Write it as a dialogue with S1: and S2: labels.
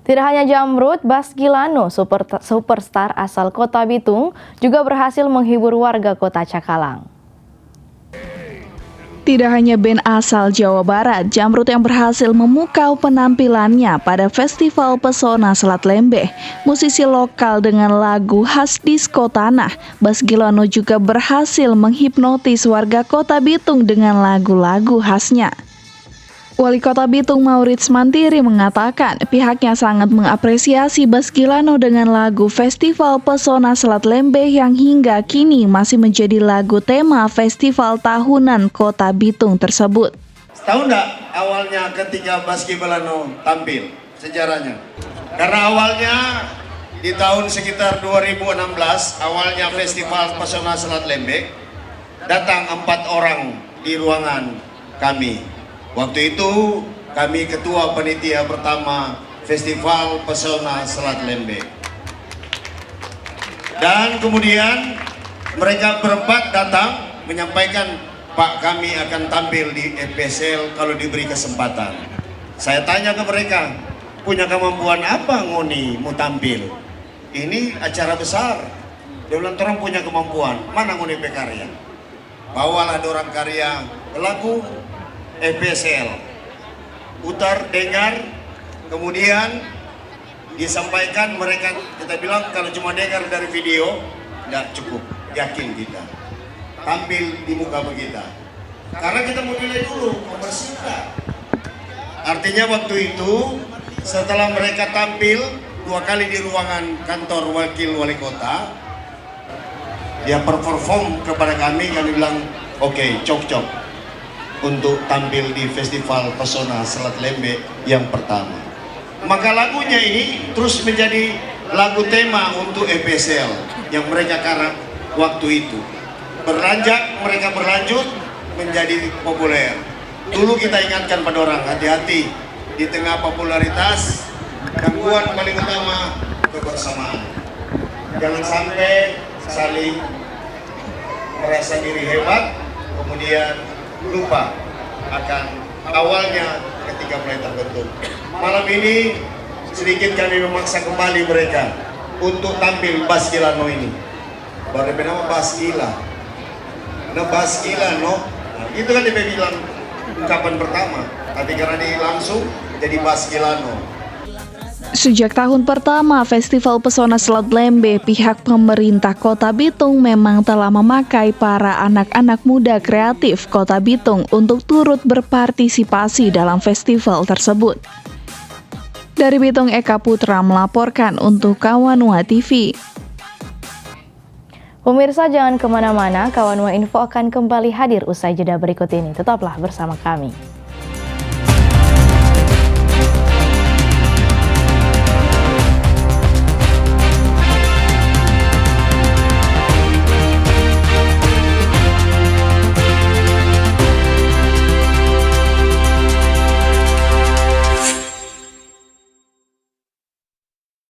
S1: Tidak hanya Jamrud, Baskilano, superstar asal Kota Bitung, juga berhasil menghibur warga Kota Cakalang.
S2: Tidak hanya band asal Jawa Barat, Jamrud yang berhasil memukau penampilannya pada Festival Pesona Selat Lembeh. Musisi lokal dengan lagu khas disko tanah, Baskilano juga berhasil menghipnotis warga Kota Bitung dengan lagu-lagu khasnya. Wali Kota Bitung Maurits Mantiri mengatakan pihaknya sangat mengapresiasi Baskilano dengan lagu Festival Pesona Selat Lembeh yang hingga kini masih menjadi lagu tema festival tahunan Kota Bitung tersebut.
S3: Tahu nggak awalnya ketika Baskilano tampil sejarahnya? Karena awalnya di tahun sekitar 2016 awalnya Festival Pesona Selat Lembeh datang 4 orang di ruangan kami. Waktu itu kami ketua panitia pertama Festival Pesona Selat Lembeh. Dan kemudian mereka berempat datang menyampaikan, Pak, kami akan tampil di FPSL kalau diberi kesempatan. Saya tanya ke mereka, punya kemampuan apa Ngoni mau tampil? Ini acara besar. Dia bilang, orang punya kemampuan, mana Ngoni berkarya? Bawalah dorang karya lagu FPSL, putar, dengar, kemudian disampaikan. Mereka, kita bilang kalau cuma dengar dari video tidak cukup, yakin kita tampil di muka kita, karena kita mau nilai dulu, membersihkan. Artinya waktu itu setelah mereka tampil 2 kali di ruangan kantor wakil wali kota, dia perform kepada kami bilang oke, cocok untuk tampil di Festival Pesona Selat Lembeh yang pertama. Maka lagunya ini terus menjadi lagu tema untuk FPSL yang mereka karang waktu itu. Mereka berlanjut menjadi populer. Dulu kita ingatkan pada orang, hati-hati di tengah popularitas, gangguan paling utama kebersamaan. Jangan sampai saling merasa diri hebat, kemudian lupa akan awalnya ketika mulai terbentuk. Malam ini sedikit kami memaksa kembali mereka untuk tampil Baskilano ini. Baru bernama Baskila. Nah, Baskilano, itu kan dia bilang ungkapan pertama, tapi karena dia langsung jadi Baskilano.
S2: Sejak tahun pertama Festival Pesona Selat Lembeh, pihak pemerintah Kota Bitung memang telah memakai para anak-anak muda kreatif Kota Bitung untuk turut berpartisipasi dalam festival tersebut. Dari Bitung, Eka Putra melaporkan untuk Kawanua TV.
S1: Pemirsa jangan kemana-mana, Kawanua Info akan kembali hadir usai jeda berikut ini. Tetaplah bersama kami.